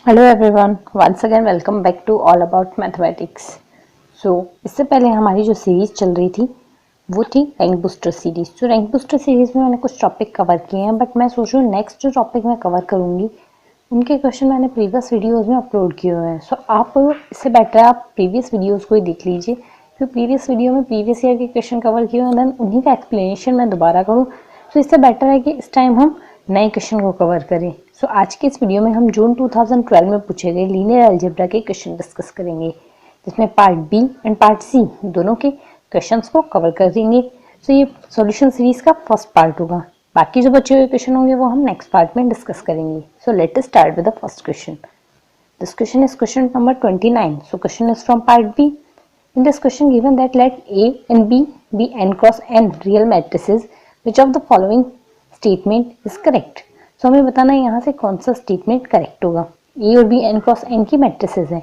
Hello everyone, once again welcome back to all about mathematics. इससे पहले हमारी जो सीरीज चल रही थी वो थी रैंक बूस्टर सीरीज। तो रैंक बूस्टर सीरीज में मैंने कुछ टॉपिक कवर किए हैं, बट मैं सोच रही हूँ नेक्स्ट जो टॉपिक मैं कवर करूँगी उनके क्वेश्चन मैंने प्रीवियस वीडियोस में अपलोड किए हुए हैं। आप इससे बेटर आप प्रीवियस वीडियोस को ही देख लीजिए, क्योंकि प्रीवियस वीडियो में प्रीवियस ईयर के क्वेश्चन कवर किए हुए हैं, देन उन्हीं का एक्सप्लेनेशन मैं दोबारा करूँ। इससे बेटर है कि इस टाइम हम नए क्वेश्चन को कवर करें। आज के इस वीडियो में हम जून 2012 में पूछे गए लीनियर अलजेब्रा के क्वेश्चन डिस्कस करेंगे, जिसमें part B and part C दोनों के क्वेश्चंस को कवर करेंगे। ये सॉल्यूशन सीरीज का फर्स्ट पार्ट होगा। बाकी जो बचे हुए क्वेश्चन होंगे वो हम नेक्स्ट पार्ट में डिस्कस करेंगे। Let us start with the first question. This question is question number 29. Question is from part B. In this question given that let A and B be n cross n real matrices, which of the following statement is correct? हमें बताना है यहाँ से कौन सा statement correct होगा। A और B n cross n की मैट्रिसेस हैं।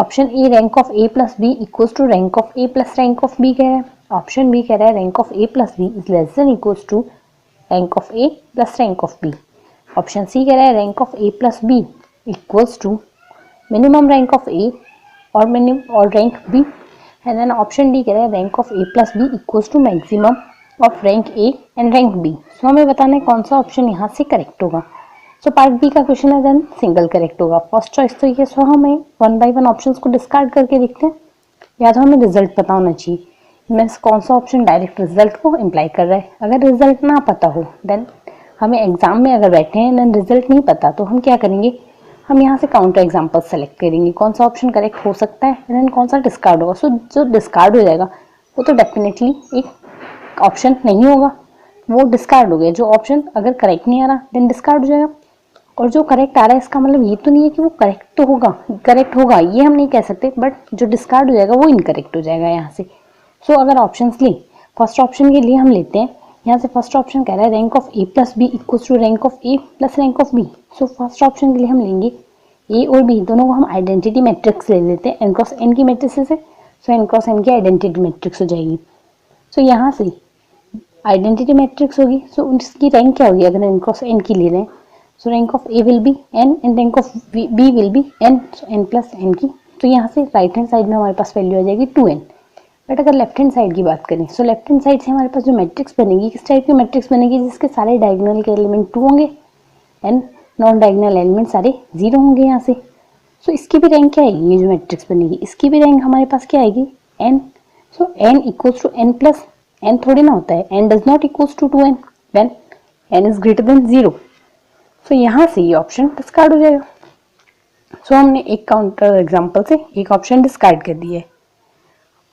Option A rank of A plus B equals to rank of A plus rank of B कह रहा है। ऑप्शन बी कह रहा है rank of A plus B is less than equals to rank of A plus rank of B। Option C कह रहा है rank of A plus B equals to minimum rank of A or rank B, and then option D कह रहा है rank of A plus B equals to maximum of rank A and rank B। हमें बताना है कौन सा option यहाँ से करेक्ट होगा। पार्ट बी का क्वेश्चन है देन सिंगल करेक्ट होगा। फर्स्ट चॉइस तो ये। हमें वन बाय वन ऑप्शंस को डिस्कार्ड करके देखते हैं। या तो हमें रिजल्ट पता होना चाहिए, इनमें कौन सा ऑप्शन डायरेक्ट रिजल्ट को इम्प्लाई कर रहा है। अगर रिजल्ट ना पता हो देन हमें एग्जाम में अगर बैठे हैं देन रिजल्ट नहीं पता तो हम क्या करेंगे, हम यहाँ से काउंटर एग्जाम्पल सेलेक्ट करेंगे कौन सा ऑप्शन करेक्ट हो सकता है एंड कौन सा डिस्कार्ड होगा। जो डिस्कार्ड हो जाएगा वो तो डेफिनेटली एक ऑप्शन नहीं होगा, वो डिस्कार्ड हो गया। जो ऑप्शन अगर करेक्ट नहीं आ रहा देन डिस्कार्ड हो जाएगा, और जो करेक्ट आ रहा है इसका मतलब ये तो नहीं है कि वो करेक्ट तो होगा, करेक्ट होगा ये हम नहीं कह सकते, बट जो डिस्कार्ड हो जाएगा वो इनकरेक्ट हो जाएगा यहाँ से। अगर ऑप्शन ले, फर्स्ट ऑप्शन के लिए हम लेते हैं यहाँ से। फर्स्ट ऑप्शन कह रहा है rank of A plus B equals to rank of A plus rank of B। First option के लिए हम लेंगे A और B दोनों को हम आइडेंटिटी मैट्रिक्स ले लेते हैं। n क्रॉस n की मैट्रिक्स है, n क्रॉस n की आइडेंटिटी मैट्रिक्स हो जाएगी। यहाँ से आइडेंटिटी मैट्रिक्स होगी, उसकी रैंक क्या होगी अगर n क्रॉस n की ले रहे हैं। Rank of A will be n and rank of B will be n, n plus n की। यहाँ से राइट हैंड साइड में हमारे पास वैल्यू आ जाएगी 2n। बट अगर लेफ्ट हैंड साइड की बात करें लेफ्ट हैंड साइड से हमारे पास जो मैट्रिक्स बनेगी किस टाइप की मैट्रिक्स बनेगी, जिसके सारे डायगोनल के एलिमेंट 2 होंगे एंड नॉन डायगोनल एलिमेंट सारे 0 होंगे यहाँ से। इसकी भी रैंक क्या आएगी, ये जो मैट्रिक्स बनेगी इसकी भी रैंक हमारे पास क्या आएगी n। n equals to n plus n थोड़ी ना होता है, n does not equals to 2n when n is greater than 0। यहाँ से ये ऑप्शन डिस्कार्ड हो जाएगा। हमने एक काउंटर एग्जाम्पल से एक ऑप्शन डिस्कार्ड कर दिया है।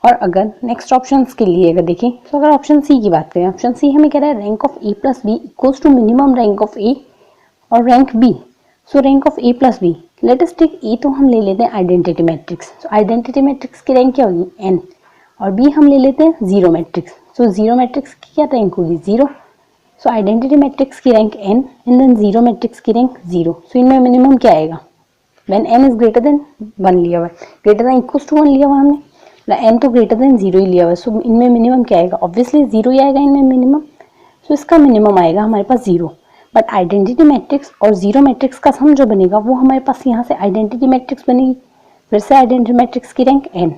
और अगर नेक्स्ट ऑप्शन के लिए अगर देखें अगर ऑप्शन सी की बात करें, ऑप्शन सी हमें कह रहा है rank of A plus B equals to minimum rank of A और rank B। Rank of A plus B, let us take A तो हम ले लेते हैं आइडेंटिटी मैट्रिक्स। आइडेंटिटी मैट्रिक्स की रैंक क्या होगी n, और B हम ले लेते हैं जीरो मैट्रिक्स। जीरो मैट्रिक्स की क्या रैंक होगी 0। आइडेंटिटी मैट्रिक्स की rank n and than zero matrix की रैंक 0। इनमें मिनिमम क्या आएगा when n is greater then 1 लिया हुआ है, ग्रेटर देन इक्वल्स टू 1 लिया हुआ हमने, n तो ग्रेटर देन 0 ही लिया हुआ है। इनमें मिनिमम क्या आएगा, ऑब्वियसली 0 ही आएगा इनमें मिनिमम। इसका मिनिमम आएगा हमारे पास 0। बट आइडेंटिटी मैट्रिक्स और जीरो मैट्रिक्स का सम जो बनेगा वो हमारे पास यहाँ से आइडेंटिटी मैट्रिक्स बनेगी, फिर से आइडेंटिटी मैट्रिक्स की रैंक n।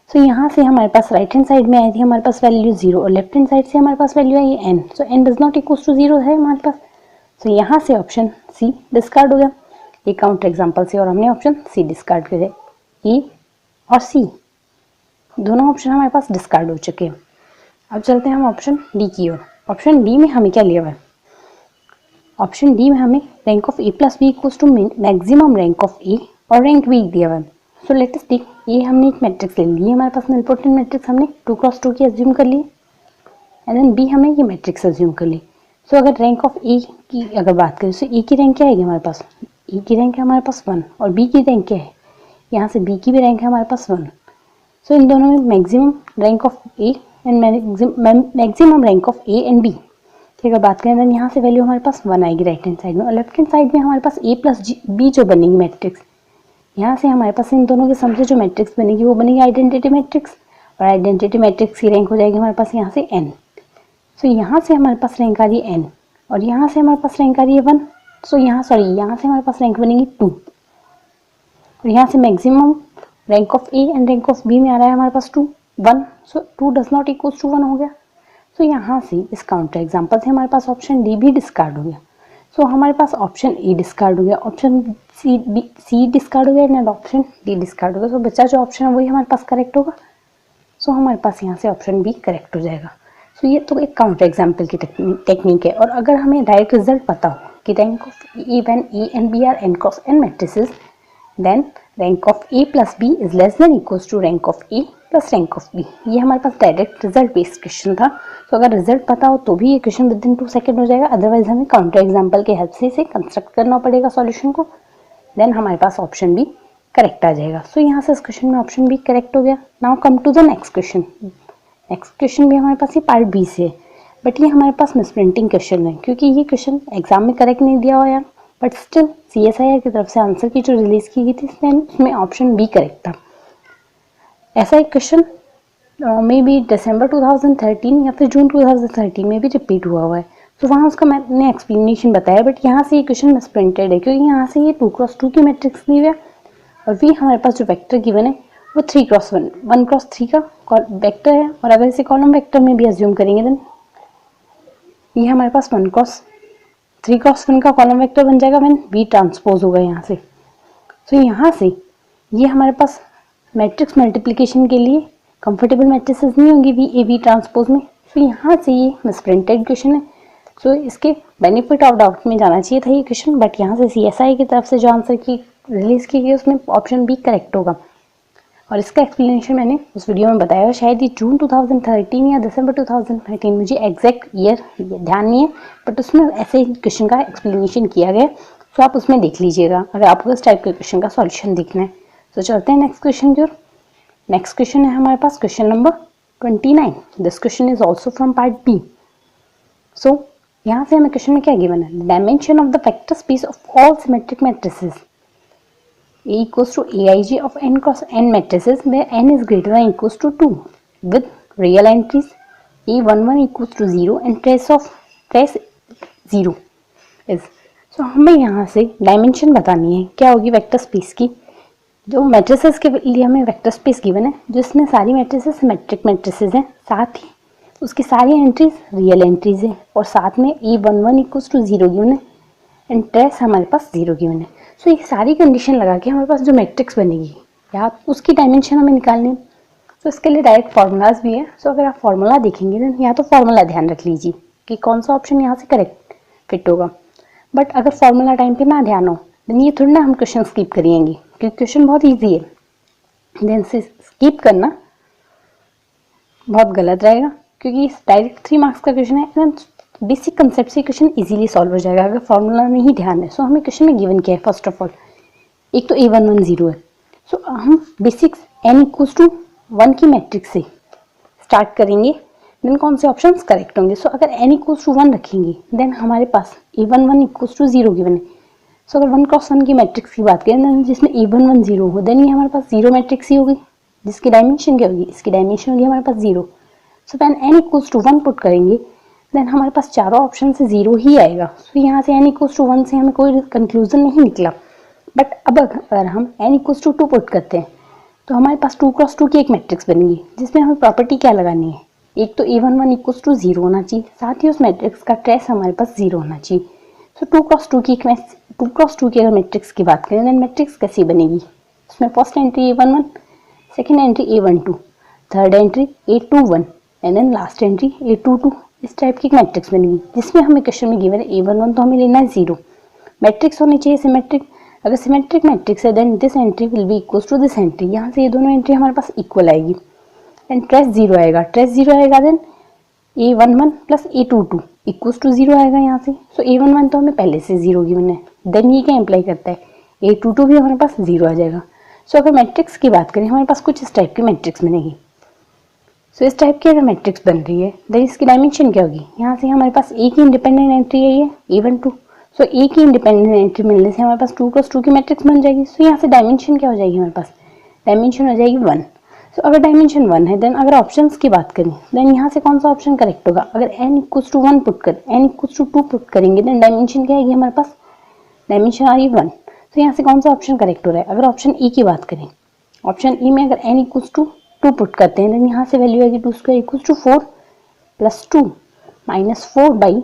यहाँ से हमारे पास राइट हैंड साइड में आई थी हमारे पास वैल्यू 0 और लेफ्ट हैंड साइड से हमारे पास वैल्यू आई है n। n does not equals to 0 है हमारे पास। यहाँ से ऑप्शन सी डिस्कार्ड हो गया एक काउंटर एग्जाम्पल से, और हमने ऑप्शन सी डिस्कार्ड करे। ए और सी दोनों ऑप्शन हमारे पास डिस्कार्ड हो चुके हैं। अब चलते हैं हम ऑप्शन डी की ओर। ऑप्शन डी में हमें क्या लिया हुआ है, ऑप्शन डी में हमें rank of A plus B equals to maximum rank of A और रैंक B दिया हुआ है। लेट अस टेक ये हमने एक मैट्रिक्स ले ली है हमारे पास निलपोटेंट मैट्रिक्स, हमने 2 क्रॉस 2 की एज्यूम कर ली एंड देन B हमने ये मैट्रिक्स एज्यूम कर ली। अगर रैंक ऑफ A की अगर बात करें A की रैंक क्या आएगी हमारे पास, A की रैंक है हमारे पास 1 और B की रैंक क्या है, यहाँ से B की भी रैंक है हमारे पास 1। इन दोनों में maximum rank of A and maximum rank of A and B की अगर बात करें तो यहाँ से वैल्यू हमारे पास 1 आएगी राइट हैंड साइड में, और लेफ्ट हैंड साइड में हमारे पास A प्लस B जो बनेगी मैट्रिक्स, यहाँ से हमारे पास इन दोनों के सम से जो मैट्रिक्स बनेगी वो बनेगी आइडेंटिटी मैट्रिक्स, और आइडेंटिटी मैट्रिक्स की रैंक हो जाएगी हमारे पास यहाँ से n। यहाँ से हमारे पास रैंक आ रही है n और यहाँ से हमारे पास रैंक आ रही है 1। यहाँ से हमारे पास रैंक बनेगी 2 और यहाँ से maximum rank of A and rank of B में आ रहा है हमारे पास 2 1, so 2 does not equals to 1 हो गया। सो यहाँ से इस काउंटर एग्जाम्पल से हमारे पास ऑप्शन डी भी डिस्कार्ड हो गया। सो हमारे पास ऑप्शन ए डिस्कार्ड हो गया, ऑप्शन सी डिस्कार्ड हो गया एंड ऑप्शन डी डिस्कार्ड हो गया। सो बच्चा जो ऑप्शन है वही हमारे पास करेक्ट होगा। सो हमारे पास यहाँ से ऑप्शन बी करेक्ट हो जाएगा। सो ये तो एक काउंटर एग्जाम्पल की टेक्निक है। और अगर हमें डायरेक्ट रिजल्ट पता हो कि rank of A when A and B are n cross n matrices, then rank of A plus B is less than equals to rank of A plus rank of B. ये हमारे पास direct result based question था। तो अगर result पता हो तो भी ये क्वेश्चन विद इन 2 सेकेंड हो जाएगा, अदरवाइज हमें काउंटर एग्जाम्पल के हेल्प से इसे कंस्ट्रक्ट करना पड़ेगा सॉल्यूशन को। देन हमारे पास ऑप्शन बी करेक्ट आ जाएगा। सो यहाँ से इस क्वेश्चन में ऑप्शन बी करेक्ट हो गया। Now come to the next question. Next question भी हमारे पास ये पार्ट बी से है, बट ये हमारे पास मिसप्रिंटिंग क्वेश्चन है क्योंकि ये क्वेश्चन एग्जाम में करेक्ट नहीं दिया हुआ है, बट स्टिल CSIR की तरफ से आंसर की जो रिलीज की गई थी उसमें ऑप्शन बी करेक्ट था। ऐसा एक क्वेश्चन मे बी दिसंबर 2013 या फिर जून 2013 में भी रिपीट हुआ है। तो वहाँ उसका मैंने एक्सप्लेनेशन बताया, बट यहाँ से ये क्वेश्चन मिसप्रिंटेड है क्योंकि यहाँ से ये 2x2 की मैट्रिक्स दी हुई है और भी हमारे पास जो वेक्टर गिवन है वो 3x1 1x3 का वेक्टर है। और अगर इसे कॉलम वेक्टर में भी अज्यूम करेंगे देन ये हमारे पास 3x1 का कॉलम वेक्टर बन जाएगा व्हेन V ट्रांसपोज होगा यहाँ से। तो यहाँ से ये हमारे पास मैट्रिक्स मल्टीप्लिकेशन के लिए कंफर्टेबल मैट्रिसेस नहीं होंगी V ट्रांसपोज में। तो यहाँ से ये मिसप्रिंटेड क्वेश्चन है। सो इसके बेनिफिट ऑफ डाउट में जाना चाहिए था ये क्वेश्चन, बट यहाँ से CSI की तरफ से जो आंसर की रिलीज की गई उसमें ऑप्शन बी करेक्ट होगा। और इसका एक्सप्लेनेशन मैंने उस वीडियो में बताया है, शायद ये जून 2013 या दिसंबर 2013, मुझे एग्जैक्ट ईयर ध्यान नहीं है, बट उसमें ऐसे क्वेश्चन का एक्सप्लेनेशन किया गया। तो आप उसमें देख लीजिएगा अगर आपको इस टाइप के क्वेश्चन का सॉल्यूशन देखना है। तो चलते हैं नेक्स्ट क्वेश्चन की ओर। नेक्स्ट क्वेश्चन है हमारे पास question number 29। This question is also from part B. So यहाँ से हमें क्वेश्चन में क्या गिवन है, dimension of the vector space of all symmetric matrices A equals to Aij of n cross n matrices where n is greater than equals to 2 with real entries A11 equals to 0 and trace 0 is। so हमें यहाँ से dimension बतानी है क्या होगी vector space की। जो matrices के लिए हमें वेक्टर स्पेस गिवन है जिसमें सारी मैट्रिसेस सिमेट्रिक मैट्रिसेस हैं, साथ ही उसकी सारी एंट्रीज रियल एंट्रीज हैं और साथ में A11 equals to 0 गिवन है एंड ट्रेस हमारे पास 0 गिवन है। सो ये सारी कंडीशन लगा के हमारे पास जो मैट्रिक्स बनेगी या उसकी डायमेंशन हमें निकालनी है। तो इसके लिए डायरेक्ट फार्मूलाज भी है। सो अगर आप फार्मूला देखेंगे ना, या तो फार्मूला ध्यान रख लीजिए कि कौन सा ऑप्शन यहाँ से करेक्ट फिट होगा। बट अगर फार्मूला टाइम पे ना ध्यान हो देन ये थोड़ी ना हम क्वेश्चन स्किप करेंगे क्योंकि क्वेश्चन बहुत ईजी है, देन से स्किप करना बहुत गलत रहेगा क्योंकि डायरेक्ट 3 मार्क्स का क्वेश्चन है। बेसिक कंसेप्ट से क्वेश्चन इजीली सॉल्व हो जाएगा अगर फॉर्मूला नहीं ध्यान है। सो हमें क्वेश्चन में गिवन क्या है, फर्स्ट ऑफ ऑल एक तो A11 0 है। सो हम बेसिक्स n इक्वल्स टू 1 की मैट्रिक्स से स्टार्ट करेंगे, देन कौन से ऑप्शंस करेक्ट होंगे। सो अगर n इक्वल्स टू 1 रखेंगे देन हमारे पास A11 इक्वल्स टू 0 गिवन है। सो अगर 1 क्रॉस 1 की मैट्रिक्स की बात करें देन जिसमें A11 0 हो देन ये हमारे पास 0 मैट्रिक्स ही होगी जिसकी डायमेंशन क्या होगी, इसकी डायमेंशन होगी हमारे पास 0। So when n equals to 1 put करेंगे देन हमारे पास चारों ऑप्शन से 0 ही आएगा। सो यहाँ से n इक्वल्स टू 1 से हमें कोई कंक्लूजन नहीं निकला। बट अब अगर हम n इक्वल्स टू 2 पुट करते हैं तो हमारे पास 2 क्रॉस 2 की एक मैट्रिक्स बनेगी जिसमें हमें प्रॉपर्टी क्या लगानी है, एक तो A11 इक्वल्स टू 0 होना चाहिए, साथ ही उस मैट्रिक्स का ट्रेस हमारे पास 0 होना चाहिए। सो 2 क्रॉस 2 की अगर मैट्रिक्स की बात करें देन मैट्रिक्स कैसी बनेगी, उसमें first entry A11, second entry A12, third entry A21 and then last entry A22। इस टाइप की एक मैट्रिक्स बनेगी जिसमें हमें क्वेश्चन में गिवन है A11 तो हमें लेना है 0। मैट्रिक्स होनी चाहिए सिमेट्रिक, अगर सिमेट्रिक मैट्रिक्स है then this entry will be equals to this entry, यहाँ से ये दोनों एंट्री हमारे पास इक्वल आएगी एंड ट्रेस 0 आएगा। ट्रेस 0 आएगा then A11 plus A22 equals to 0 आएगा यहाँ से। सो A11 तो हमें पहले से 0 गिवन है, देन ये क्या इम्प्लाई करता है A22 भी हमारे पास 0 आ जाएगा। सो अगर मैट्रिक्स की बात करें हमारे पास कुछ इस टाइप की मैट्रिक्स बनेगी। सो इस टाइप की अगर मैट्रिक्स बन रही है देन इसकी डायमेंशन क्या होगी, यहाँ से हमारे पास एक ही इंडिपेंडेंट एंट्री है ये A12। सो एक ही इंडिपेंडेंट एंट्री मिलने से हमारे पास 2 क्रॉस 2 की मैट्रिक्स बन जाएगी। सो यहाँ से डायमेंशन क्या हो जाएगी, हमारे पास डायमेंशन हो जाएगी 1। सो अगर डायमेंशन 1 है देन अगर ऑप्शंस की बात करें देन यहाँ से कौन सा ऑप्शन करेक्ट होगा, अगर n इक्वल्स टू 1 पुट कर n इक्वल्स टू 2 पुट करेंगे देन डायमेंशन क्या आएगी हमारे पास, डायमेंशन आ रही 1। तो यहाँ से कौन सा ऑप्शन करेक्ट हो रहा है? अगर ऑप्शन ई की बात करें, ऑप्शन ई में अगर n इक्वल्स टू 2 पुट करते हैं, देन यहाँ से वैल्यू आएगी 2 square equals to 4 plus 2 minus 4 by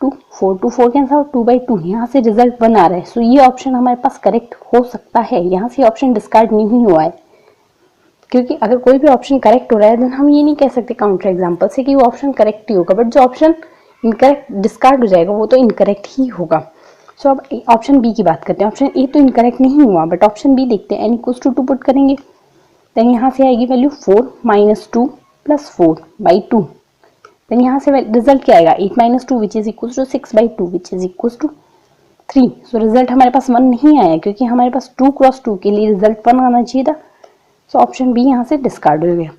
2, 4 to 4 cancel out, 2 by 2, यहाँ से रिजल्ट 1 आ रहा है। सो ये ऑप्शन हमारे पास करेक्ट हो सकता है, यहाँ से ऑप्शन डिस्कार्ड नहीं हुआ है, क्योंकि अगर कोई भी ऑप्शन करेक्ट हो रहा है देन हम ये नहीं कह सकते काउंटर एग्जांपल से कि वो ऑप्शन करेक्ट ही होगा, बट जो ऑप्शन इनकरेक्ट डिस्कार्ड हो जाएगा वो तो इनकरेक्ट ही होगा। सो अब ऑप्शन बी की बात करते हैं। ऑप्शन ए तो इनकरेक्ट नहीं हुआ, बट ऑप्शन बी देखते हैं। n इक्वल्स टू 2 पुट करेंगे, देन यहाँ से आएगी value 4 minus 2 plus 4 by 2, then यहाँ से रिजल्ट क्या आएगा 8 minus 2 which is equals to 6 by 2 which is equals to 3। So result हमारे पास 1 नहीं आया, क्योंकि हमारे पास 2 क्रॉस 2 के लिए रिजल्ट 1 आना चाहिए था। सो ऑप्शन बी यहाँ से डिस्कार्ड हो गया।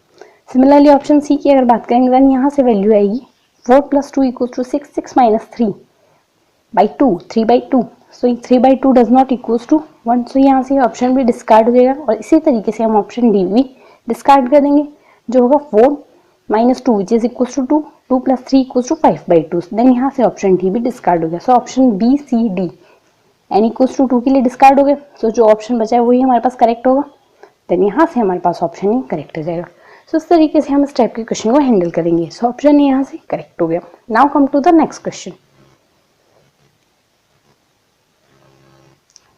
सिमिलरली ऑप्शन सी की अगर बात करेंगे, देन यहाँ से वैल्यू आएगी 4 plus 2 equals to 6, 6 minus 3 by 2, 3 by 2। So 3 by 2 does not equals to 1। So यहाँ से ऑप्शन भी डिस्कार्ड हो जाएगा, और इसी तरीके से हम ऑप्शन डी भी डिस्कार्ड कर देंगे, जो होगा 4 minus 2 which is equals to 2, 2 plus 3 equals to 5 by 2। Then यहाँ से ऑप्शन डी भी डिस्कार्ड हो गया। So option B C D n equals to 2 के लिए डिस्कार्ड हो गए। सो जो ऑप्शन बचा है वही हमारे पास करेक्ट होगा, देन यहाँ से हमारे पास ऑप्शन ही करेक्ट हो जाएगा। सो इस तरीके से हम इस टाइप के क्वेश्चन को हैंडल करेंगे। सो ऑप्शन यहाँ से करेक्ट हो गया। Now come to the next question.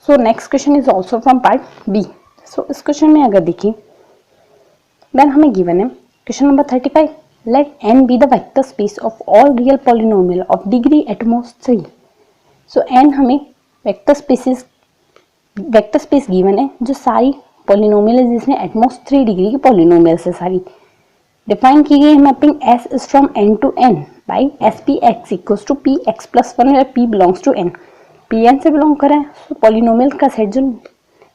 So next question is also from part B. So इस क्वेश्चन में अगर देखिए, देन हमें गिवन है question number 35, let n be the vector space of all real polynomial of degree at most 3। So n हमें vector space given है जो सारी पॉलिनोमियल है जिसमें एटमोस्ट 3 डिग्री की पॉलिनोमियल से सारी डिफाइन की गई है। Mapping s is from n to n by S P X equals to P X plus 1 where p belongs to n। p n से बिलोंग कर रहा है, सो पॉलिनोमियल का सेट जो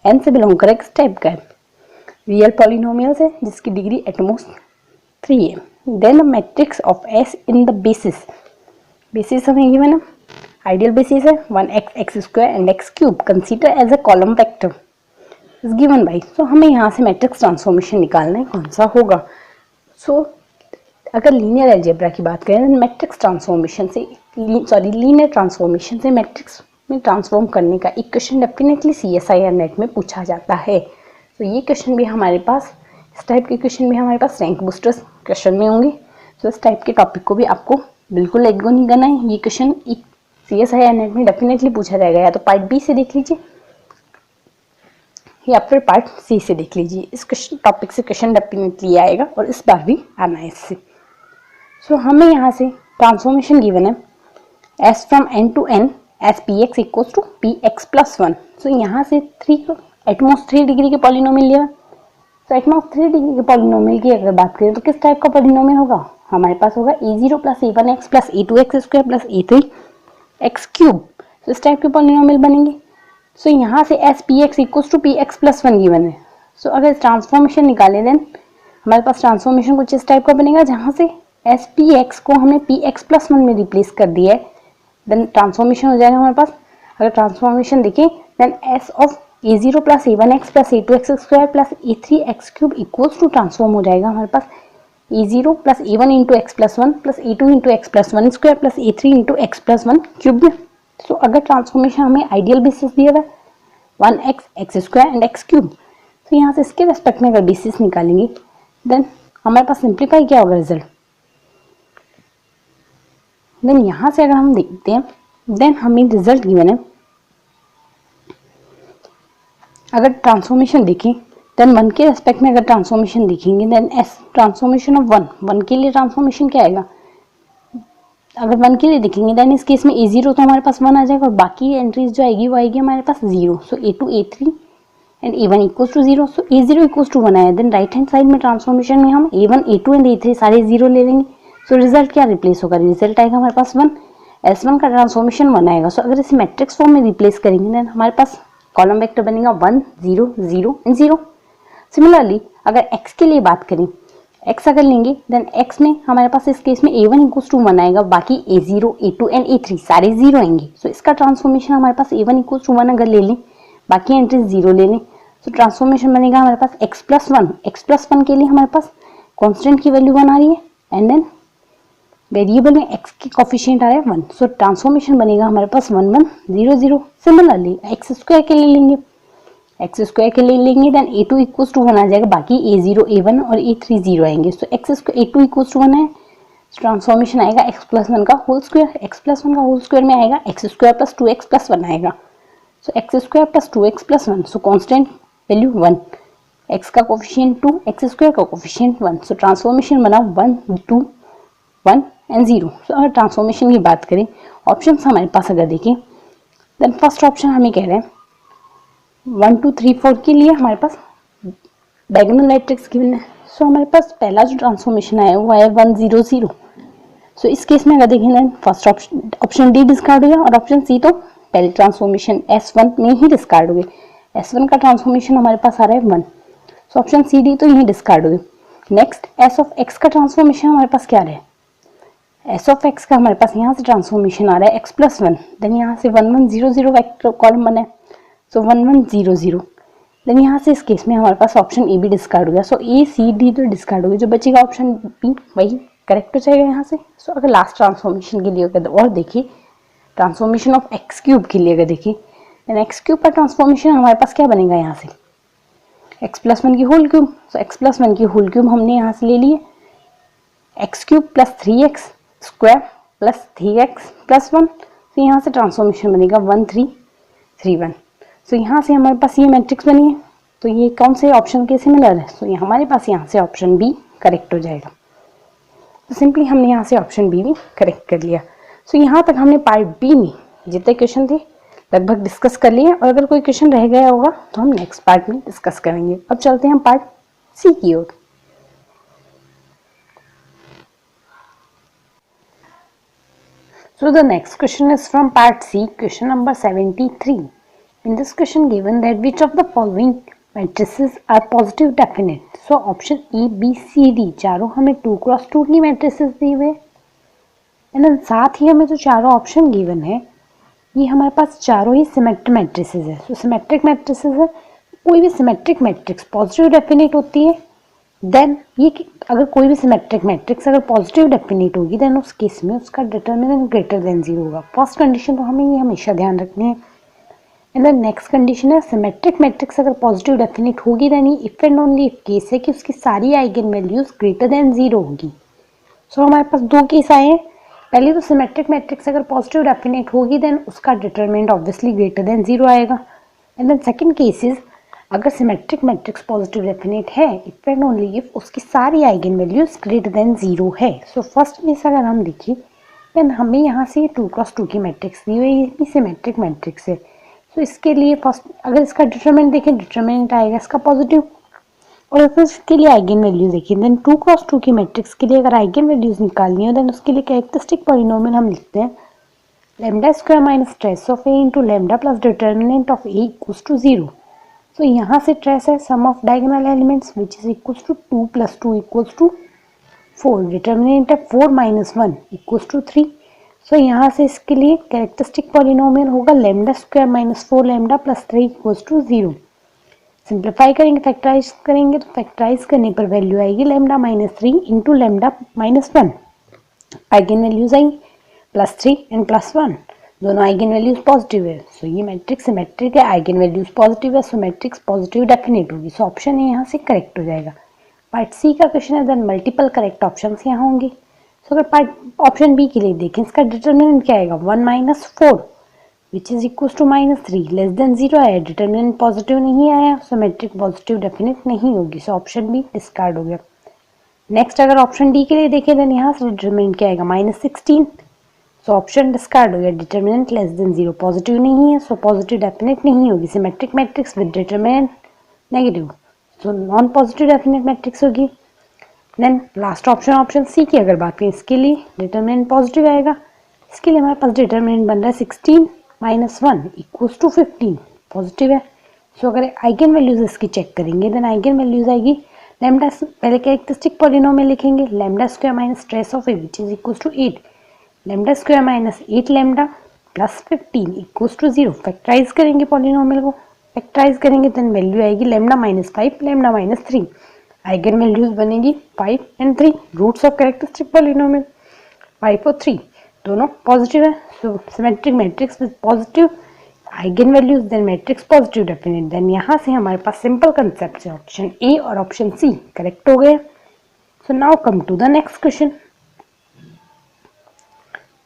n से बिलोंग कर रहा है किस टाइप का है? रियल पॉलिनोमियल है जिसकी डिग्री एटमोस्ट 3 है। Then the matrix of s in the basis, basis हमें गिवन है, आइडियल बेसिस है 1x x square and x cube, consider as a column vector is given by. So हमें यहाँ से matrix transformation निकालना है, कौन सा होगा? सो अगर लीनियर अलजेब्रा की बात करें, मैट्रिक्स ट्रांसफॉर्मेशन से लीनियर ट्रांसफॉर्मेशन से मैट्रिक्स में ट्रांसफॉर्म करने का एक क्वेश्चन डेफिनेटली CSIR नेट में पूछा जाता है। तो ये क्वेश्चन भी हमारे पास, इस टाइप के क्वेश्चन भी हमारे पास रैंक बूस्टर्स क्वेश्चन में होंगे। तो इस टाइप के टॉपिक को भी आपको बिल्कुल लेट गो नहीं करना है। ये क्वेश्चन CSIR नेट में डेफिनेटली पूछा जाएगा, या तो पार्ट बी से देख लीजिए या फिर पार्ट सी से देख लीजिए। इस क्वेश्चन टॉपिक से क्वेश्चन डेफिनेटली आएगा और इस बार भी आना है इससे। सो हमें यहाँ से ट्रांसफॉर्मेशन गिवन है s from n to n S P X equals to P X plus 1। So यहाँ से एटमोस्ट 3 डिग्री के पॉलिनोमियल लिया। तो एटमोस्ट 3 डिग्री के पॉलिनोमियल की अगर बात करें तो किस टाइप का पॉलिनोमियल होगा? हमारे पास होगा a0 plus a1x plus a2x square plus a3x cube. तो इस टाइप के पॉलिनोमियल बनेंगे। सो यहाँ से S P X equals to P X plus 1 given है। सो अगर ट्रांसफॉर्मेशन निकालें देन हमारे पास ट्रांसफॉर्मेशन कुछ इस टाइप का बनेगा, जहाँ से एस पी एक्स को हमने पी एक्स प्लस 1 में रिप्लेस कर दिया है, देन ट्रांसफॉर्मेशन हो जाएगा हमारे पास। अगर ट्रांसफॉर्मेशन देखें then S of a0 plus a1x plus a2x square plus a3x cube equals to transform हो जाएगा हमारे पास a0 plus a1 into X plus 1 plus a2 into X plus 1 square plus a3 into X plus 1 cube में। So अगर transformation हमें ideal basis दिया हुआ है 1x x square and x cube, तो यहाँ से इसके रेस्पेक्ट में अगर बेसिस निकालेंगे देन हमारे पास सिंप्लीफाई क्या होगा रिजल्ट। देन यहाँ से अगर हम देखते हैं देन हमें रिजल्ट गिवन है, अगर ट्रांसफॉर्मेशन देखें देन 1 के रेस्पेक्ट में अगर ट्रांसफॉर्मेशन देखेंगे देन एस ट्रांसफॉर्मेशन ऑफ 1 के लिए ट्रांसफॉर्मेशन क्या आएगा? अगर 1 के लिए देखेंगे देन इस केस में a0 तो हमारे पास 1 आ जाएगा और बाकी एंट्रीज जो आएगी वो आएगी हमारे पास 0। सो a2 a3 and a1 equals to 0। So a0 equals to 1 आया, देन राइट हैंड साइड में ट्रांसफॉर्मेशन में हम a1 a2 एंड a3 सारे 0 ले लेंगे। सो रिजल्ट क्या रिप्लेस होगा? रिजल्ट आएगा हमारे पास 1, S1 का ट्रांसफॉर्मेशन 1 आएगा। सो अगर इसे मैट्रिक्स फॉर्म में रिप्लेस करेंगे देन हमारे पास कॉलम वेक्टर बनेगा 1 0 0 एंड 0। सिमिलरली अगर x के लिए बात करें, x अगर लेंगे देन x में हमारे पास इस केस में a1 इक्वल्स टू 1 आएगा, बाकी a0 a2 एंड a3 सारे 0 आएंगे। सो इसका ट्रांसफॉर्मेशन हमारे पास a1 इक्वल्स टू 1 अगर ले लें, बाकी एंट्रीज 0 ले लें, तो ट्रांसफॉर्मेशन बनेगा हमारे पास x प्लस 1। x प्लस 1 के लिए हमारे पास कॉन्स्टेंट की वैल्यू 1 आ रही है एंड देन वेरिएबल में x की कोफिशिएंट आ रहा है 1, सो ट्रांसफॉर्मेशन बनेगा हमारे पास 1 1 0 0। सिमिलरली एक्स स्क्वायर के लिए लेंगे, एक्स स्क्वायर के लिए लेंगे देन a2 इक्वल्स टू 1 आ जाएगा, बाकी a0 a1 और a3 0 आएंगे। So x square a2 equals to 1 है, ट्रांसफॉर्मेशन आएगा x प्लस 1 का होल स्क्वायर, x प्लस 1 का होल स्क्वायर में आएगा x square plus 2x plus 1 आएगा। So x square plus 2x plus 1, so constant value 1, x का coefficient 2, x square का coefficient 1, so transformation बना 1 2 1 एंड 0। सो अगर ट्रांसफॉर्मेशन की बात करें ऑप्शन हमारे पास अगर देखें देन फर्स्ट ऑप्शन हमें कह रहे हैं 1 2 3 4 के लिए हमारे पास डायगोनल मैट्रिक्स गिवन है। सो हमारे पास पहला जो ट्रांसफॉर्मेशन आया वो है 1 0 0। सो इस केस में अगर देखें then first option D discard हो गया और ऑप्शन सी तो पहले ट्रांसफॉर्मेशन S1 में ही डिस्कार्ड हो गई। S1 का ट्रांसफॉर्मेशन हमारे पास आ रहा है 1, सो ऑप्शन सी डी तो यही डिस्कार्ड हो गई। नेक्स्ट एस ऑफ एक्स का ट्रांसफॉर्मेशन हमारे पास क्या रहा है, एस ऑफ एक्स का हमारे पास यहाँ से ट्रांसफॉर्मेशन आ रहा है x प्लस 1, देन यहाँ से 1 1 0 0 वेक्टर कॉलम बना है, सो 1 1 0 0। देन यहाँ से इस केस में हमारे पास ऑप्शन ए भी डिस्कार्ड हो गया, सो ए सी डी तो डिस्कार्ड हो गया, जो बचेगा ऑप्शन बी वही करेक्ट हो जाएगा यहाँ से। सो अगर लास्ट ट्रांसफॉर्मेशन के लिए अगर और देखिए ट्रांसफॉर्मेशन ऑफ एक्स क्यूब के लिए अगर देखिए देन एक्स क्यूब का ट्रांसफॉर्मेशन हमारे पास क्या बनेगा यहाँ से एक्स प्लस 1 की होल क्यूब। सो एक्स प्लस 1 की होल क्यूब हमने यहाँ से ले लिए, x cube plus 3x square plus 3x plus 1, तो यहाँ से ट्रांसफॉर्मेशन बनेगा 1 3 3 1। सो यहाँ से हमारे पास ये मैट्रिक्स बनी है, तो ये कौन से ऑप्शन के सिमिलर है, सो हमारे पास यहाँ से ऑप्शन बी करेक्ट हो जाएगा। तो सिंपली हमने यहाँ से ऑप्शन बी भी करेक्ट कर लिया। सो यहाँ तक हमने पार्ट बी में जितने क्वेश्चन थे लगभग डिस्कस कर लिए, और अगर कोई क्वेश्चन रह गया होगा तो हम नेक्स्ट पार्ट में डिस्कस करेंगे। अब चलते हैं हम पार्ट सी की ओर। So the next question is from part C, question number 73. In this question given that which of the following matrices are positive definite? So option E, B, C, D चारों हमें 2 cross 2 की matrices दी हुए and साथ ही हमें जो चारों option given है ये हमारे पास चारों ही सिमेट्रिक मैट्रिसेस है। सो सिमेट्रिक मैट्रिसेस है, कोई भी सिमेट्रिक मैट्रिक्स पॉजिटिव डेफिनेट होती है, देन ये अगर कोई भी सिमेट्रिक मैट्रिक्स अगर पॉजिटिव डेफिनेट होगी देन उस केस में उसका डिटरमिनेंट ग्रेटर देन 0 होगा। फर्स्ट कंडीशन तो हमें ये हमेशा ध्यान रखनी है। एंड देन नेक्स्ट कंडीशन है सिमेट्रिक मैट्रिक्स अगर पॉजिटिव डेफिनेट होगी देन ये if and only if case है कि उसकी सारी आइगन वैल्यूज ग्रेटर देन 0 होगी। सो हमारे पास दो केस आए हैं, पहले तो सिमेट्रिक मैट्रिक्स अगर पॉजिटिव डेफिनेट होगी देन उसका डिटरमिनेंट ऑब्वियसली ग्रेटर देन 0 आएगा। And then second case is अगर सिमेट्रिक मैट्रिक्स पॉजिटिव डेफिनेट है इफ एंड ओनली इफ उसकी सारी आइगन वैल्यूज ग्रेटर देन 0 है। सो फर्स्ट केस अगर हम देखें देन हमें यहाँ से 2 क्रॉस 2 की मैट्रिक्स दी हुई है, ये सिमेट्रिक मैट्रिक्स है। सो इसके लिए फर्स्ट अगर इसका डिटरमिनेंट देखें डिटरमिनेंट आएगा इसका पॉजिटिव, और अगर इसके लिए आइगन वैल्यूज देखिए देन 2 क्रॉस 2 की मैट्रिक्स के लिए अगर आइगन वैल्यूज निकालनी हो देन उसके लिए कैरेक्टरिस्टिक पॉलिनोमियल हम लिखते हैं lambda square minus trace of A into lambda plus determinant of A equals to 0। So यहाँ से ट्रेस है sum of diagonal elements which is equals to 2 plus 2 equals to 4, determinant है 4 minus 1 equals to 3। सो यहाँ से इसके लिए characteristic polynomial होगा lambda square minus 4 lambda plus 3 equals to 0। Simplify करेंगे फैक्टराइज करेंगे तो फैक्टराइज करने पर वैल्यू आएगी lambda minus 3 into lambda minus 1, eigen values आएंगी प्लस 3 एंड प्लस 1, दोनों आइगन वैल्यूज पॉजिटिव है। सो ये मैट्रिक्स सिमेट्रिक है, आइगन वैल्यूज पॉजिटिव है, सो मैट्रिक्स पॉजिटिव डेफिनेट होगी। सो ऑप्शन ए यहाँ से करेक्ट हो जाएगा। पार्ट सी का क्वेश्चन है देन मल्टीपल करेक्ट ऑप्शन यहाँ होंगे। सो अगर पार्ट ऑप्शन बी के लिए देखें इसका डिटरमिनेंट क्या आएगा 1 minus 4 which is equal to minus 3 less than 0 आया, डिटरमिनेंट पॉजिटिव नहीं आया, सो मैट्रिक पॉजिटिव डेफिनेट नहीं होगी। सो ऑप्शन बी डिस्कार्ड हो गया। नेक्स्ट अगर ऑप्शन डी के लिए देखें देन यहाँ से डिटरमिनेंट क्या आएगा माइनस 16, सो ऑप्शन डिस्कार्ड हो गया। डिटरमिनेंट लेस देन 0 पॉजिटिव नहीं है, सो पॉजिटिव डेफिनेट नहीं होगी। Symmetric matrix with determinant negative, so non positive definite matrix होगी। Then last option option C की अगर बात करें इसके लिए डिटरमिनेंट पॉजिटिव आएगा, इसके लिए हमारे पास डिटरमिनेंट बन रहा है 16 माइनस 1 इक्वल्स टू 15 पॉजिटिव है। सो अगर आइगन वैल्यूज इसकी चेक करेंगे देन आइगन वैल्यूज आएगी लैम्डा, पहले कैरेक्टरिस्टिक पॉलिनोमियल लिखेंगे lambda square minus trace of A which is equals to 8, lambda square minus 8 lambda plus 15 equals to 0। Factorise करेंगे polynomial को, factorise करेंगे देन वैल्यू आएगी lambda minus 5 lambda minus 3, eigen values बनेगी 5 and 3, roots of characteristic polynomial. 5 और 3 दोनों positive है, सो symmetric matrix with positive eigen values then matrix positive definite. Then यहाँ से हमारे पास सिंपल कंसेप्ट है, ऑप्शन ए और ऑप्शन सी करेक्ट हो गए। So now come to the next question.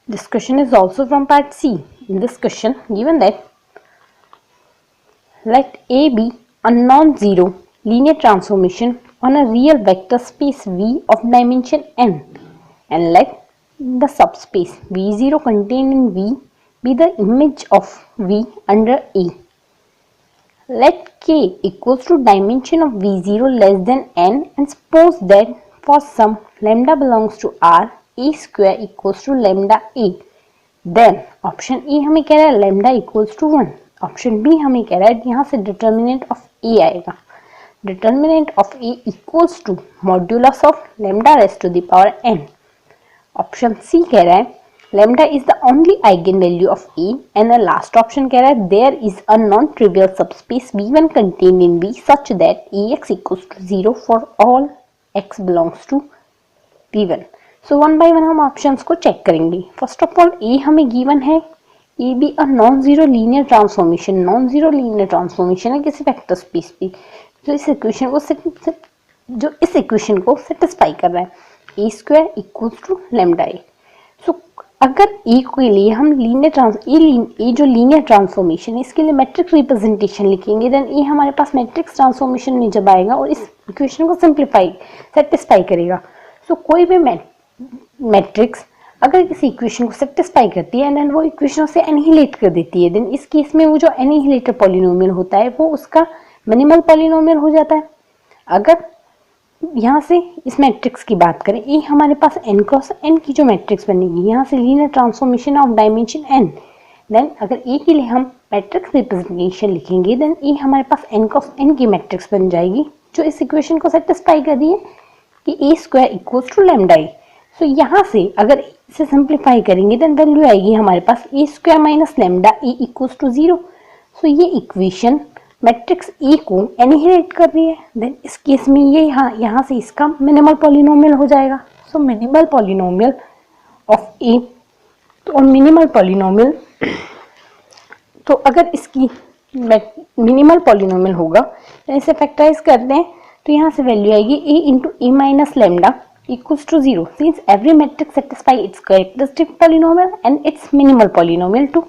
This question is also from part C. In this question, given that let A be a non-zero linear transformation on a real vector space V of dimension n, and let the subspace V0 contained in V be the image of V under A. Let K equals to dimension of V0 less than n, and suppose that for some lambda belongs to R, A square equals to lambda A. Then option A हमें कह रहा है lambda equals to 1, option B हमें कह रहा है यहाँ से डिटर्मिनेंट ऑफ ए आएगा, determinant of A equals to modulus of lambda raise to the power n, option C कह रहा है lambda is the only eigen value of A, and the last option कह रहा है there is a non trivial subspace V1 contained in V such that Ax equals to 0 for all x belongs to V1। So one by one हम options को check करेंगे। First of all ए हमें given है, A B a non zero linear transformation, non zero linear transformation है किसी vector space पे जो इस इक्वेशन को सेटिस्फाई कर रहा है, ए स्क्वायर इक्वल्स टू लैम्डा ए। सो अगर ए के लिए हम ए जो लीनियर ट्रांसफॉर्मेशन है इसके लिए मैट्रिक्स रिप्रेजेंटेशन लिखेंगे, देन ए हमारे पास मैट्रिक्स ट्रांसफॉर्मेशन में जब आएगा और इस इक्वेशन को सेटिस्फाई करेगा। सो कोई भी मैट्रिक्स अगर किसी इक्वेशन को सेटिस्फाई करती है एंड वो इक्वेशन उसे एनिहिलेट कर देती है, देन इस केस में वो जो एनिहिलेटेड पॉलिनोमियल होता है वो उसका मिनिमल पॉलिनोमियल हो जाता है। अगर यहाँ से इस मैट्रिक्स की बात करें, ए हमारे पास n क्रॉस n की जो मैट्रिक्स बनेगी यहाँ से linear transformation of dimension n, then अगर ए के लिए हम मैट्रिक्स रिप्रेजेंटेशन लिखेंगे देन ए हमारे पास n क्रॉस n की मैट्रिक्स बन जाएगी जो इस इक्वेशन को सेटिस्फाई कर रही है कि ए स्क्वायर इक्वल्स टू लैम्डा ए। सो यहाँ से अगर इसे सिंप्लीफाई करेंगे देन वैल्यू आएगी हमारे पास A square minus lambda A equals to 0। So ये इक्वेशन मैट्रिक्स ए को एनिहिलेट कर रही है, देन इस केस में ये यहाँ से इसका मिनिमल पॉलिनोमियल हो जाएगा। सो मिनिमल पॉलिनोमियल ऑफ ए, तो मिनिमल पॉलिनोमियल तो अगर इसकी मिनिमल पॉलिनोमियल होगा तो इसे फैक्टराइज करते हैं तो यहाँ से वैल्यू आएगी A into A minus lambda equals to 0 since every matrix satisfy its characteristic polynomial and its minimal polynomial too।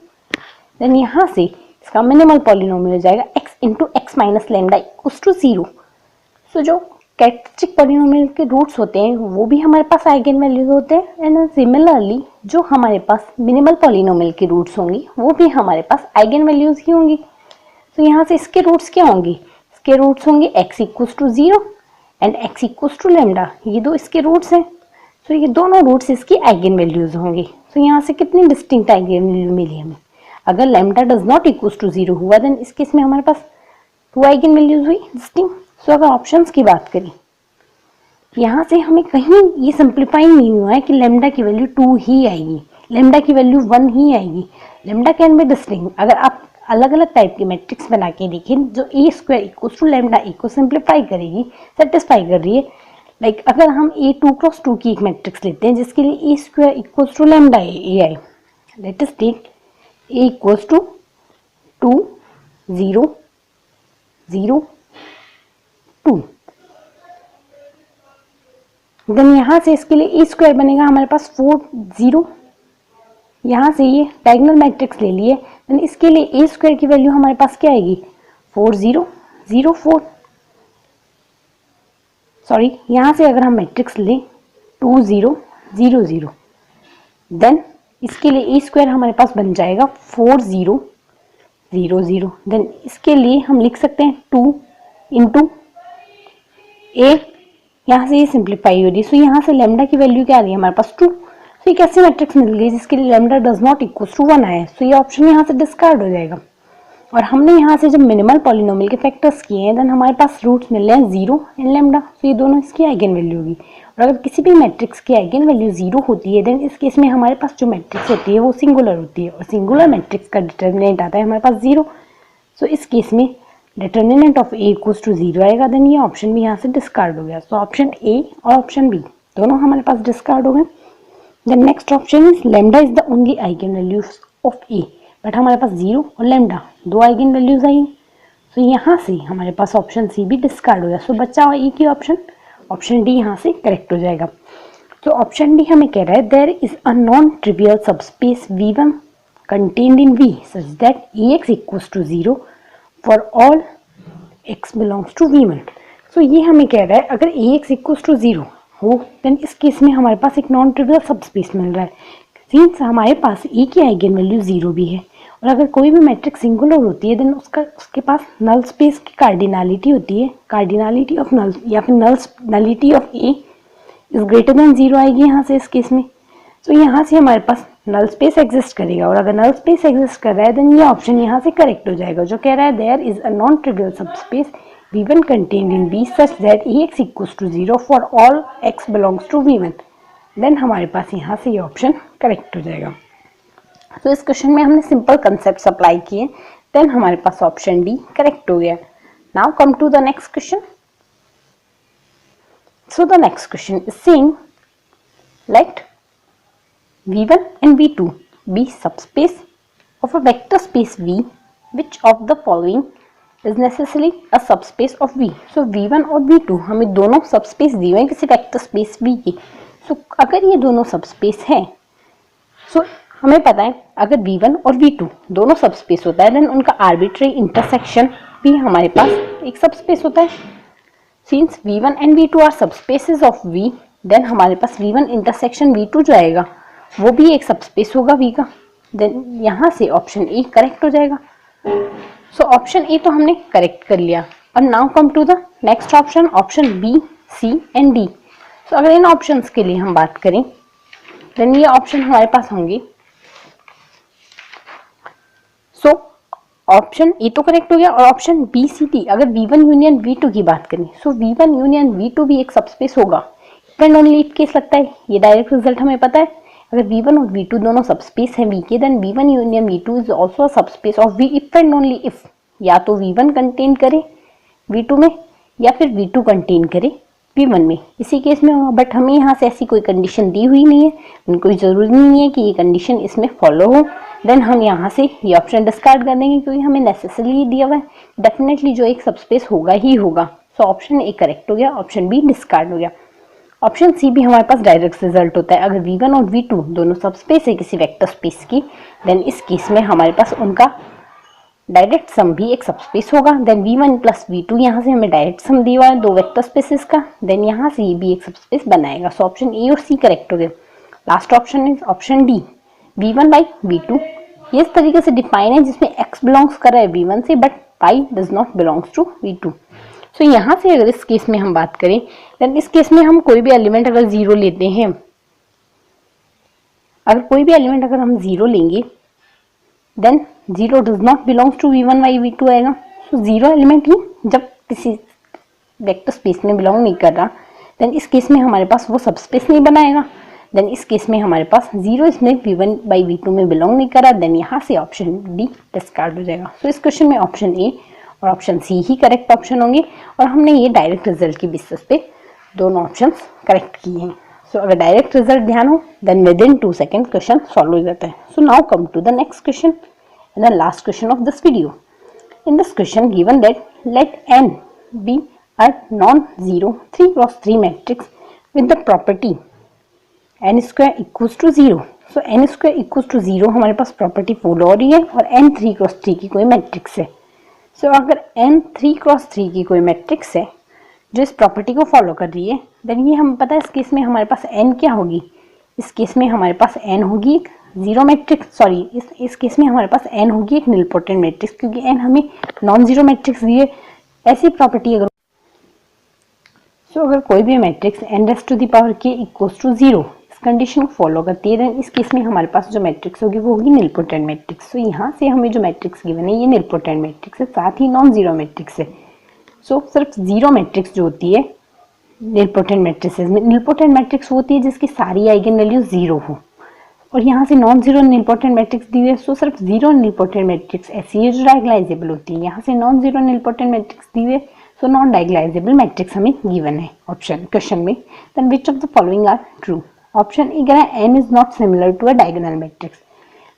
then यहाँ से इसका minimal polynomial हो जाएगा x into x minus lambda equals to 0। so जो characteristic polynomial के roots होते हैं वो भी हमारे पास आइगन वैल्यूज होते हैं एंड सिमिलरली जो हमारे पास minimal polynomial के रूट्स होंगी वो भी हमारे पास आइगन वैल्यूज ही होंगी। तो यहाँ से इसके रूट्स क्या होंगे, इसके रूट्स होंगे x equals to 0 and x equals to lambda, ये दो इसके रूट्स हैं। सो ये दोनों रूट्स इसकी आइगन वैल्यूज होंगे। सो यहाँ से कितनी डिस्टिंक्ट आइगन वैल्यू मिली हमें, अगर lambda does not equals to 0 हुआ देन इस केस में हमारे पास 2 आइगन वैल्यूज हुई डिस्टिंक्ट। सो अगर ऑप्शंस की बात करें यहाँ से हमें कहीं ये सिंप्लीफाई नहीं हुआ है कि लैम्डा की वैल्यू 2 ही आएगी, लैम्डा की वैल्यू 1 ही आएगी। Lambda can be distinct. अगर आप अलग अलग टाइप की मैट्रिक्स बना के देखें जो ए स्क्वायर इक्वल्स टू लैम्डा ए को सिंप्लीफाई करेगी, सेटिस्फाई कर रही है। लाइक अगर हम ए 2 क्रॉस 2 की एक मैट्रिक्स लेते हैं जिसके लिए A square equals to lambda A आए, let us take A equals to 2 0 0 2, then यहाँ से इसके लिए ए स्क्वायर बनेगा हमारे पास 4 0, यहाँ से ये डायगोनल मैट्रिक्स ले लिए देन इसके लिए ए स्क्वायर की वैल्यू हमारे पास क्या आएगी 4 0 0 4। सॉरी, यहाँ से अगर हम मैट्रिक्स लें 2 0 0 0 देन इसके लिए ए स्क्वायर हमारे पास बन जाएगा 4 0 0 0, देन इसके लिए हम लिख सकते हैं 2 इंटू ए, यहाँ से ये सिंप्लीफाई हो रही है। सो यहाँ से लैम्डा की वैल्यू क्या आ रही है हमारे पास 2। तो एक ऐसी मैट्रिक्स मिल गई जिसके लिए lambda does not equal to 1 आया है। सो ये ऑप्शन यहाँ से डिस्कार्ड हो जाएगा। और हमने यहाँ से जब मिनिमल पॉलिनोमियल के फैक्टर्स किए हैं देन हमारे पास रूट्स मिल रहे हैं 0 एंड लैम्डा। तो ये दोनों इसकी आइगन वैल्यू होगी। और अगर किसी भी मैट्रिक्स की आइगन वैल्यू 0 होती है देन इस केस में हमारे पास जो मैट्रिक्स होती है वो सिंगुलर होती है और सिंगुलर मैट्रिक्स का डिटर्मिनेंट आता है हमारे पास 0। सो इस केस में determinant of A equals to 0 आएगा, देन ये ऑप्शन भी यहाँ से डिस्कार्ड हो गया। सो ऑप्शन ए और ऑप्शन बी दोनों हमारे पास डिस्कार्ड हो गए। Then next option is lambda is the only eigen values of A, but हमारे पास 0 और लैम्डा दो आइगन वैल्यूज आई। तो यहाँ से हमारे पास ऑप्शन सी भी डिस्कार्ड हो गया। सो बच्चा हुआ एक ही ऑप्शन डी यहाँ से करेक्ट हो जाएगा। तो ऑप्शन डी हमें कह रहा है there is a non trivial subspace V1 contained in V such that Ax equals to 0 for all x belongs to V1। so ये हमें कह रहा है अगर Ax equals to 0 हो देन इस केस में हमारे पास एक नॉन ट्रिवियल सबस्पेस मिल रहा है, सिंस हमारे पास A की आइगन वैल्यू 0 भी है, और अगर कोई भी मैट्रिक्स सिंगुलर होती है देन उसके पास नल स्पेस की कार्डिनलिटी होती है, कार्डिनलिटी ऑफ नल या फिर nullity of A is greater than 0 आएगी यहाँ से इस केस में। तो यहाँ से हमारे पास नल स्पेस एग्जिस्ट करेगा, और अगर नल स्पेस एग्जिस्ट कर रहा है देन ये ऑप्शन यहाँ से करेक्ट हो जाएगा, जो कह रहा है there is a non trivial subspace V1 contained in V such that Ax equals to 0 for all x belongs to V1। Then हमारे पास यहाँ से ये ऑप्शन करेक्ट हो जाएगा। तो इस क्वेश्चन में हमने सिंपल कंसेप्ट अप्लाई किए, देन हमारे पास ऑप्शन डी करेक्ट हो गया। Now come to the next question. So the next question is saying let V1 and V2 be subspace of a vector space V, which of the following is necessarily a subspace of V। so V1 और V2 हमें दोनों subspace दिए हुए हैं किसी vector space V की। so अगर ये दोनों सबस्पेस हैं, so हमें पता है अगर V1 और V2 दोनों सबस्पेस होता है देन उनका आर्बिट्रेरी इंटरसेक्शन भी हमारे पास एक सबस्पेस होता है। Since V1 and V2 are subspaces of V, then हमारे पास V1 इंटरसेक्शन V2 जो आएगा वो भी एक सबस्पेस होगा V का। देन यहाँ से ऑप्शन ए करेक्ट हो जाएगा। सो ऑप्शन ए तो हमने करेक्ट कर लिया, और now come to the next option, option B, C and D. So अगर इन ऑप्शंस के लिए हम बात करें देन ये ऑप्शन हमारे पास होंगे। सो ऑप्शन ए तो करेक्ट हो गया, और ऑप्शन बी, सी, डी अगर V1 यूनियन V2 की बात करें, सो V1 यूनियन V2 भी एक सबस्पेस होगा। फ्रेंड ओनली इफ केस लगता है, ये डायरेक्ट रिजल्ट हमें पता है। अगर V1 और V2 दोनों सबस्पेस है V के, then V1 union V2 is also a subspace of V if and only if या तो V1 कंटेन करे V2 में या फिर V2 कंटेन करे V1 में, इसी केस में होगा। बट हमें यहाँ से ऐसी कोई कंडीशन दी हुई नहीं है, कोई ज़रूरी नहीं है कि ये कंडीशन इसमें फॉलो हो। देन हम यहाँ से ये ऑप्शन डिस्कार्ड कर देंगे क्योंकि हमें नेसेसरी दिया हुआ है, डेफिनेटली जो एक सबस्पेस होगा ही होगा। सो ऑप्शन ए करेक्ट हो गया, ऑप्शन बी डिस्कार्ड हो गया। ऑप्शन सी भी हमारे पास डायरेक्ट रिजल्ट होता है। अगर V1 और V2 दोनों सबस्पेस है किसी वेक्टर स्पेस की, देन इस केस में हमारे पास उनका डायरेक्ट सम भी एक सबस्पेस होगा। देन V1 प्लस V2 यहाँ से हमें डायरेक्ट सम दिया हुआ है दो वेक्टर स्पेसेस का, देन यहाँ से ये भी एक सबस्पेस बनाएगा। सो ऑप्शन ए और सी करेक्ट हो गए। Last option is option D, V1 by V2। ये इस तरीके से डिफाइन है जिसमें x बिलोंग्स कर रहा है V1 से but y does not belongs to V2। So यहाँ से अगर इस केस में हम बात करें देन इस केस में हम कोई भी एलिमेंट अगर 0 लेते हैं, अगर कोई भी एलिमेंट अगर हम 0 लेंगे then 0 does not belongs to V1 by V2 आएगा। सो 0 एलिमेंट ही जब किसी वेक्टर स्पेस में बिलोंग नहीं कर रहा देन इस केस में हमारे पास वो सबस्पेस नहीं बनाएगा। देन इस केस में हमारे पास 0 इसमें V1 बाई V2 में बिलोंग नहीं कर रहा, देन यहाँ से ऑप्शन डी डिस्कार्ड हो जाएगा। सो इस क्वेश्चन में ऑप्शन ए और ऑप्शन सी ही करेक्ट ऑप्शन होंगे, और हमने ये डायरेक्ट रिजल्ट की बेसिस पे दोनों ऑप्शंस करेक्ट किए हैं। सो अगर डायरेक्ट रिजल्ट ध्यान हो then within 2 second question solve हो जाता है। So now come to the next question and the last question of this video. In this question given that let n be a non zero 3x3 matrix with the property n square equals to 0। So n square equals to 0 हमारे पास property follow हो रही है, और n 3x3 की कोई matrix है। So अगर n 3x3 की कोई मैट्रिक्स है जो इस प्रॉपर्टी को फॉलो कर रही है, देन ये हम पता है इस केस में हमारे पास n क्या होगी, इस केस में हमारे पास n होगी एक जीरो मैट्रिक्स, सॉरी इस केस में हमारे पास n होगी एक निलपोटेंट मैट्रिक्स, क्योंकि n हमें नॉन जीरो मैट्रिक्स दिए। ऐसी प्रॉपर्टी अगर अगर कोई भी matrix n raise to the power k equals to 0 इस कंडीशन को फॉलो करती है, देन इस केस में हमारे पास जो मैट्रिक्स होगी वो होगी निलपोटेंट मैट्रिक्स। तो यहाँ से हमें जो मैट्रिक्स गिवन है ये निलपोटेंट मैट्रिक्स है, साथ ही नॉन जीरो मैट्रिक्स है। सो सिर्फ जीरो मैट्रिक्स जो होती है निलपोटेंट मैट्रिक्सेस में, निलपोटेंट मैट्रिक्स होती है जिसकी सारी आइगन वैल्यू 0 हो, और यहाँ से नॉन जीरो निलपोटेंट मैट्रिक्स दी हुई है। सो सिर्फ जीरो निलपोटेंट मैट्रिक्स ऐसी है जो डायगोनलाइजेबल होती है। यहाँ से नॉन जीरो निलपोटेंट मैट्रिक्स दी हुई है, सो नॉन डायगोनलाइजेबल मैट्रिक्स हमें गिवन है ऑप्शन क्वेश्चन में। Then which of the following are true. Option A कह रहा है n is not similar to a diagonal matrix.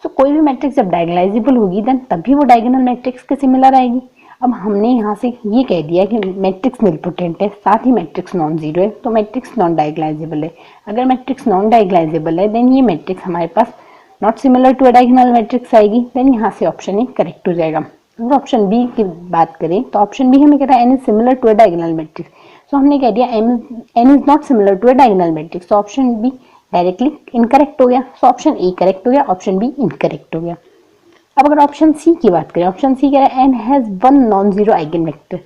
So कोई भी मैट्रिक्स जब डायगोनलाइजेबल होगी देन तभी वो डायगोनल मैट्रिक्स के सिमिलर आएगी। अब हमने यहाँ से ये कह दिया कि मैट्रिक्स निलपोटेंट है, साथ ही मैट्रिक्स नॉन जीरो है, तो मैट्रिक्स नॉन डायगोनलाइजेबल है। अगर मैट्रिक्स नॉन डायगोनलाइजेबल है देन ये मैट्रिक्स हमारे पास not similar to a diagonal matrix आएगी। देन यहाँ से ऑप्शन ए करेक्ट हो जाएगा। अगर ऑप्शन बी की बात करें तो ऑप्शन बी हमें कह रहा है N is similar to a diagonal matrix. So हमने कह दिया N is not similar to a diagonal matrix, तो ऑप्शन बी डायरेक्टली इनकरेक्ट हो गया। सो ऑप्शन ए करेक्ट हो गया, ऑप्शन बी इनकरेक्ट हो गया। अब अगर ऑप्शन सी की बात करें, ऑप्शन सी कह रहा है N has one non zero eigen vector.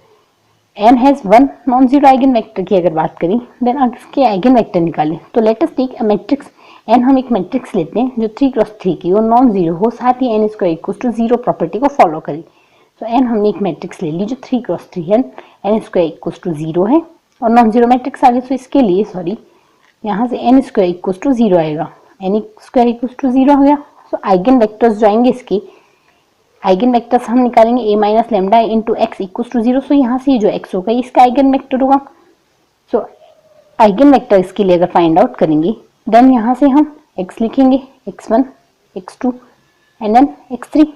N has one non zero eigen vector की अगर बात करें देन अगर इसके आइगन वेक्टर निकालें तो let us take a matrix N. हम एक मैट्रिक्स लेते हैं जो 3x3 की, वो नॉन जीरो हो, साथ ही N square equal to zero property को फॉलो करे। तो एन हमने एक मैट्रिक्स ले ली जो 3x3 है, N square equal to zero है और नॉन जीरो मैट्रिक्स आ गया। तो इसके लिए यहाँ से N square equal to zero आएगा, N square equal to zero हो गया। सो आइगन वेक्टर्स जो आएंगे इसके आइगन वेक्टर्स हम निकालेंगे a minus lambda into x equal to zero. So यहाँ से जो x होगा इसका आइगन वेक्टर होगा। सो आइगन वेक्टर इसके लिए अगर फाइंड आउट करेंगे देन यहाँ से हम x लिखेंगे, x1 x2 and then x3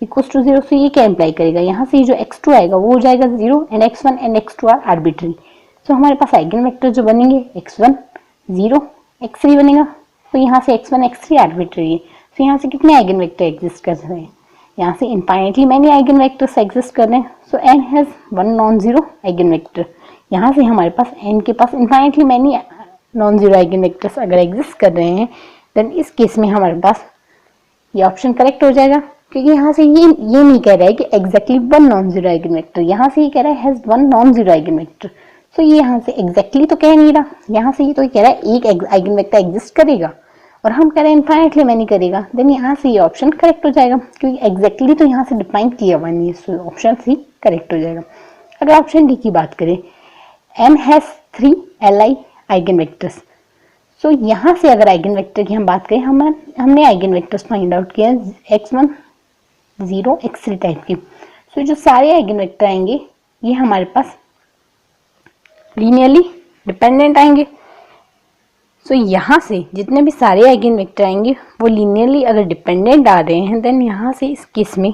equal to zero. So ये क्या इंप्लाई करेगा, यहाँ से जो x2 आएगा वो हो जाएगा zero and x1 and x2 are arbitrary. So हमारे पास आइगन वेक्टर जो बनेंगे x1 जीरो x3 बनेगा। तो यहाँ से x1 x3 आर्बिट्री है। तो यहाँ से कितने आइगन वेक्टर एग्जिस्ट कर रहे हैं, यहाँ से infinitely many eigen vectors exist कर रहे हैं। So n has one non zero eigen vector. यहाँ से हमारे पास n के पास infinitely many non zero eigen vectors अगर एग्जिस्ट कर रहे हैं देन इस केस में हमारे पास ये ऑप्शन करेक्ट हो जाएगा, क्योंकि यहाँ से ये नहीं कह रहा है कि exactly one non zero eigen vector, यहाँ से ये कह रहा है has one non zero eigen vector. So ये यहाँ से एग्जैक्टली तो कह नहीं रहा, यहाँ से ये तो कह रहा है एक आइगन वेक्टर एग्जिस्ट करेगा और हम कह रहे हैं इनफाइनेटली मैनी करेगा। देन यहाँ से ये ऑप्शन करेक्ट हो जाएगा, क्योंकि एग्जैक्टली तो यहाँ से डिफाइन किया हुआ नहीं है। सो ऑप्शन सी करेक्ट हो जाएगा। अगर ऑप्शन डी की बात करें, N has 3 li eigen vectors. So यहाँ से अगर आइगन वेक्टर की हम बात करें, हमने आइगन वेक्टर्स फाइंड आउट किया x1 0 x3 टाइप की। सो जो सारे आइगन वेक्टर आएंगे ये हमारे पास लीनियरली डिपेंडेंट आएंगे। सो यहाँ से जितने भी सारे आइगन वेक्टर आएंगे वो लीनियरली अगर डिपेंडेंट आ रहे हैं देन यहाँ से इस केस में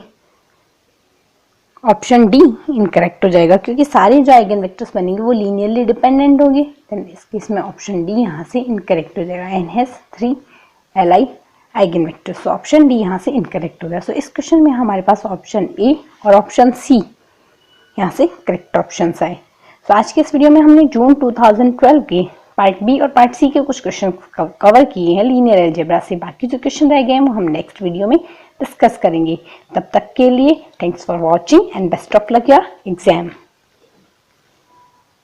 ऑप्शन डी इनकरेक्ट हो जाएगा, क्योंकि सारे जो आइगन वेक्टर्स बनेंगे वो लीनियरली डिपेंडेंट होंगे। देन इस केस में ऑप्शन डी यहाँ से इनकरेक्ट हो जाएगा। N has 3 li eigen vector. So option D यहाँ से इनकरेक्ट हो गया। सो इस क्वेश्चन में हमारे पास ऑप्शन ए और ऑप्शन सी यहाँ से करेक्ट ऑप्शन आए। सो आज के इस वीडियो में हमने जून 2012 के पार्ट बी और पार्ट सी के कुछ क्वेश्चन कवर किए हैं लीनियर अलजेब्रा से। बाकी जो क्वेश्चन रह गए हैं वो हम नेक्स्ट वीडियो में डिस्कस करेंगे। तब तक के लिए thanks for watching and best of luck your exam.